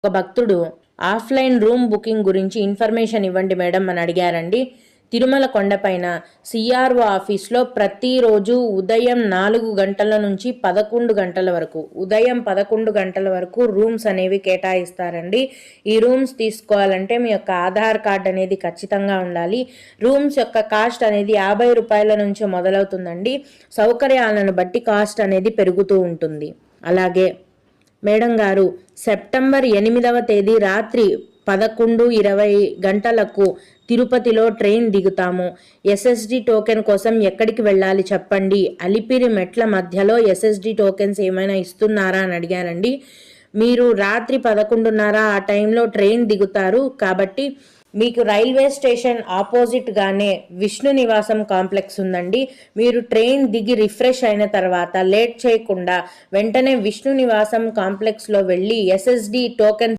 ఒక భక్తుడు offline room booking గురించి ఇన్ఫర్మేషన్ ఇవ్వండి మేడం అని అడిగారండి. తిరుమల కొండపైన సిఆర్ఓ ఆఫీస్లో ప్రతిరోజు ఉదయం 4 గంటల నుంచి 11 గంటల వరకు ఉదయం 11 గంటల వరకు రూమ్స్ అనేవి కేటాయిస్తారండి. ఈ రూమ్స్ తీసుకోవాలంటే మీ యొక్క ఆధార్ కార్డ్ అనేది ఖచ్చితంగా ఉండాలి. రూమ్స్ యొక్క కాస్ట్ అనేది 50 రూపాయల నుంచి మొదలవుతుందండి. సౌకర్యాలను బట్టి కాస్ట్ అనేది పెరుగుతూ ఉంటుంది. అలాగే మేడం గారు, సెప్టెంబర్ 8వ తేదీ రాత్రి 11:20 గంటలకు తిరుపతిలో ట్రైన్ దిగుతాము. ఎస్ఎస్డి టోకెన్ కోసం ఎక్కడికి వెళ్ళాలి చెప్పండి. అలిపిరి మెట్ల మధ్యలో ఎస్ఎస్డి టోకెన్స్ ఏమైనా ఇస్తున్నారా అని అడిగారండి. మీరు రాత్రి 11:30 ఆ టైంలో ట్రైన్ దిగుతారు కాబట్టి మీకు రైల్వే స్టేషన్ ఆపోజిట్గానే విష్ణు నివాసం కాంప్లెక్స్ ఉందండి. మీరు ట్రైన్ దిగి రిఫ్రెష్ అయిన తర్వాత లేట్ చేయకుండా వెంటనే విష్ణు నివాసం కాంప్లెక్స్లో వెళ్ళి ఎస్ఎస్డి టోకెన్